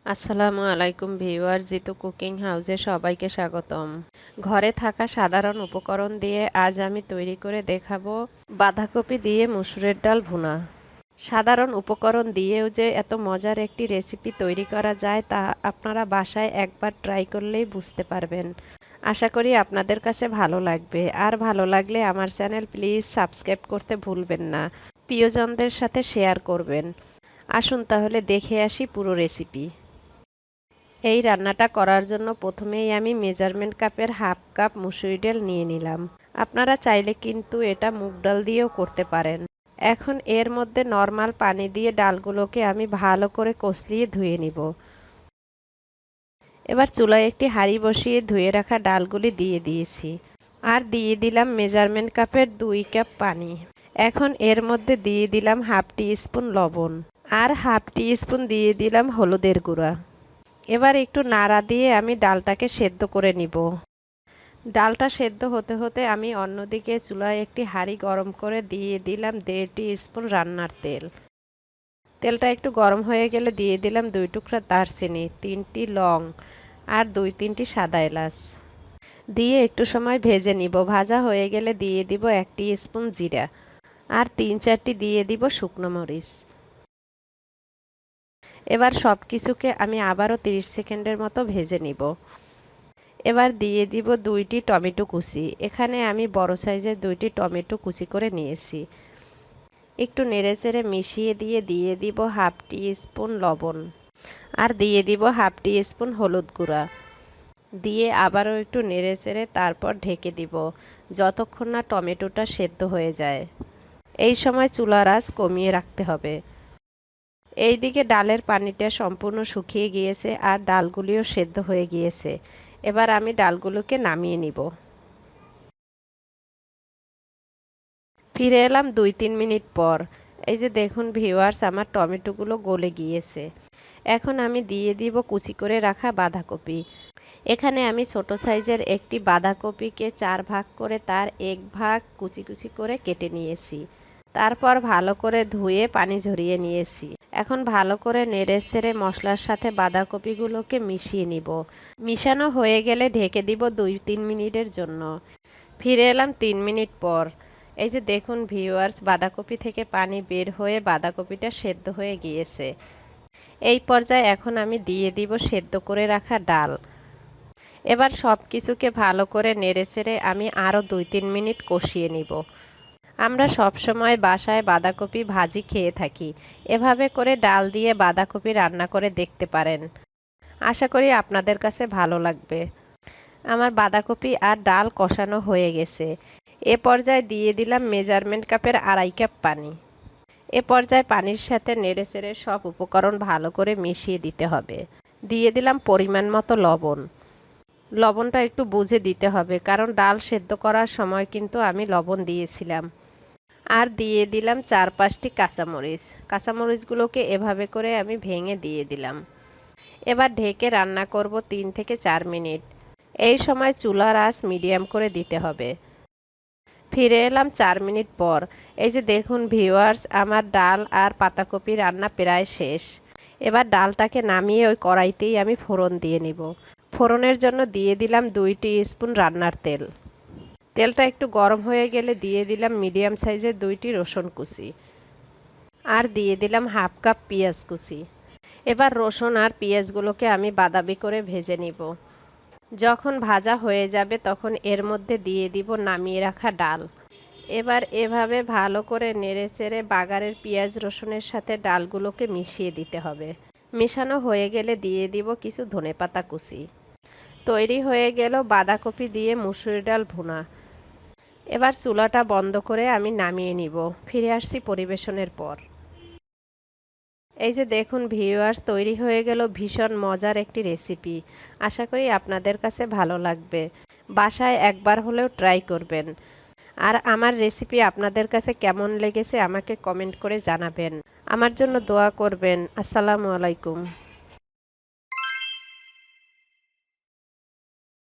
আসসালামু আলাইকুম viewer, Jitu cooking হাউসে সবাইকে স্বাগতম। ঘরে থাকা সাধারণ উপকরণ দিয়ে আজ আমি তৈরি করে দেখাবো বাঁধাকপি দিয়ে মসুরের ডাল ভুনা। সাধারণ উপকরণ দিয়েও যে এত মজার একটি রেসিপি তৈরি করা যায় তা আপনারা বাসায় একবার ট্রাই করলেই বুঝতে পারবেন। আশা করি আপনাদের কাছে ভালো লাগবে, আর ভালো লাগলে আমার চ্যানেল প্লিজ সাবস্ক্রাইব করতে ভুলবেন না, প্রিয়জনদের সাথে শেয়ার করবেন। আসুন তাহলে দেখে আসি পুরো রেসিপি। এই রান্নাটা করার জন্য প্রথমেই আমি মেজারমেন্ট কাপের হাফ কাপ মুসুরি ডাল নিয়ে নিলাম। আপনারা চাইলে কিন্তু এটা মুগ ডাল দিয়েও করতে পারেন। এখন এর মধ্যে নর্মাল পানি দিয়ে ডালগুলোকে আমি ভালো করে কষলিয়ে ধুয়ে নিব। এবার চুলায় একটি হাঁড়ি বসিয়ে ধুয়ে রাখা ডালগুলি দিয়ে দিয়েছি, আর দিয়ে দিলাম মেজারমেন্ট কাপের 2 কাপ পানি। এখন এর মধ্যে দিয়ে দিলাম হাফ টি স্পুন লবণ, আর হাফ টি স্পুন দিয়ে দিলাম হলুদের গুঁড়া। এবার একটু নাড়া দিয়ে আমি ডালটাকে সেদ্ধ করে নিব। ডালটা সেদ্ধ হতে হতে আমি অন্যদিকে চুলায় একটি হাঁড়ি গরম করে দিয়ে দিলাম 1.5 স্পুন রান্নার তেল। তেলটা একটু গরম হয়ে গেলে দিয়ে দিলাম 2 টুকরা দারচিনি, 3টি লং, আর 2-3টি সাদা এলাচ দিয়ে একটু সময় ভেজে নিব। ভাজা হয়ে গেলে দিয়ে দিব 1 স্পুন জিরা, আর 3-4টি দিয়ে দিব শুকনো মরিচ। এবার সব কিছুকে আমি আবারও 30 সেকেন্ডের মতো ভেজে নিব। এবার দিয়ে দিব 2টি টমেটো কুচি। এখানে আমি বড় সাইজের 2টি টমেটো কুচি করে নিয়েছি। একটু নেড়েচেড়ে মিশিয়ে দিয়ে দিব হাফ টি স্পুন লবণ, আর দিয়ে দিব হাফ টি স্পুন হলুদ গুঁড়া দিয়ে আবারও একটু নেড়েচেড়ে তারপর ঢেকে দিব যতক্ষণ না টমেটোটা সেদ্ধ হয়ে যায়। এই সময় চুলার আঁচ কমিয়ে রাখতে হবে। এইদিকে ডালের পানিটা সম্পূর্ণ শুকিয়ে গিয়েছে, আর ডালগুলিও সেদ্ধ হয়ে গিয়েছে। এবার আমি ডালগুলোকে নামিয়ে নিব। ফিরে এলাম 2-3 মিনিট পর। এই যে দেখুন ভিউয়ার্স, আমার টমেটোগুলো গলে গিয়েছে। এখন আমি দিয়ে দিব কুচি করে রাখা বাঁধাকপি। এখানে আমি ছোট সাইজের একটি বাঁধাকপিকে 4 ভাগ করে তার 1 ভাগ কুচি কুচি করে কেটে নিয়েছি। তারপর ভালো করে ধুয়ে পানি ঝরিয়ে নিয়েছি। এখন ভালো করে নেড়েচেড়ে মশলার সাথে বাঁধাকপিগুলোকে মিশিয়ে নিব। মিশানো হয়ে গেলে ঢেকে দিব 2-3 মিনিটের জন্য। ফিরে এলাম 3 মিনিট পর। এই যে দেখুন ভিউয়ার্স, বাঁধাকপি থেকে পানি বের হয়ে বাঁধাকপিটা সেদ্ধ হয়ে গিয়েছে। এই পর্যায়ে এখন আমি দিয়ে দিব সেদ্ধ করে রাখা ডাল। এবার সব কিছুকে ভালো করে নেড়েচেড়ে আমি আরও 2-3 মিনিট কষিয়ে নিব। আমরা সব সময় বাসায় বাঁধাকপি ভাজি খেয়ে থাকি। এভাবে করে ডাল দিয়ে বাঁধাকপি রান্না করে দেখতে পারেন। আশা করি আপনাদের কাছে ভালো লাগবে। আমার বাঁধাকপি আর ডাল কষানো হয়ে গেছে। এ পর্যায়ে দিয়ে দিলাম মেজারমেন্ট কাপের 2.5 কাপ পানি। এ পর্যায়ে পানির সাথে নেড়েচেড়ে সব উপকরণ ভালো করে মিশিয়ে দিতে হবে। দিয়ে দিলাম পরিমাণ মতো লবণ। লবণটা একটু বুঝে দিতে হবে, কারণ ডাল সেদ্ধ করার সময় কিন্তু আমি লবণ দিয়েছিলাম। আর দিয়ে দিলাম 4-5টি কাঁচামরিচ। কাঁচামরিচগুলোকে এভাবে করে আমি ভেঙে দিয়ে দিলাম। এবার ঢেকে রান্না করব 3 থেকে 4 মিনিট। এই সময় চুলার আঁচ মিডিয়াম করে দিতে হবে। ফিরে এলাম 4 মিনিট পর। এই যে দেখুন ভিউয়ার্স, আমার ডাল আর পাতাকপি রান্না প্রায় শেষ। এবার ডালটাকে নামিয়ে ওই কড়াইতেই আমি ফোড়ন দিয়ে নিব। ফোড়নের জন্য দিয়ে দিলাম 2 স্পুন রান্নার তেল। তেলটা একটু গরম হয়ে গেলে দিয়ে দিলাম মিডিয়াম সাইজের 2টি রসুন কুচি, আর দিয়ে দিলাম হাফ কাপ পেঁয়াজ কুচি। এবার রসুন আর পেঁয়াজগুলোকে আমি বাদামি করে ভেজে নিব। যখন ভাজা হয়ে যাবে তখন এর মধ্যে দিয়ে দিব নামিয়ে রাখা ডাল। এবার এভাবে ভালো করে নেড়েচেড়ে বাগারের পেঁয়াজ রসুনের সাথে ডালগুলোকে মিশিয়ে দিতে হবে। মেশানো হয়ে গেলে দিয়ে দিব কিছু ধনেপাতা কুচি। তৈরি হয়ে গেল বাঁধাকপি দিয়ে মুসুরি ডাল ভুনা। এবার চুলাটা বন্ধ করে আমি নামিয়ে নিব। ফিরে আসছি পরিবেশনের পর। এই যে দেখুন ভিউয়ার্স, তৈরি হয়ে গেল ভীষণ মজার একটি রেসিপি। আশা করি আপনাদের কাছে ভালো লাগবে। বাসায় একবার হলেও ট্রাই করবেন। আর আমার রেসিপি আপনাদের কাছে কেমন লেগেছে আমাকে কমেন্ট করে জানাবেন। আমার জন্য দোয়া করবেন। আসসালামু আলাইকুম।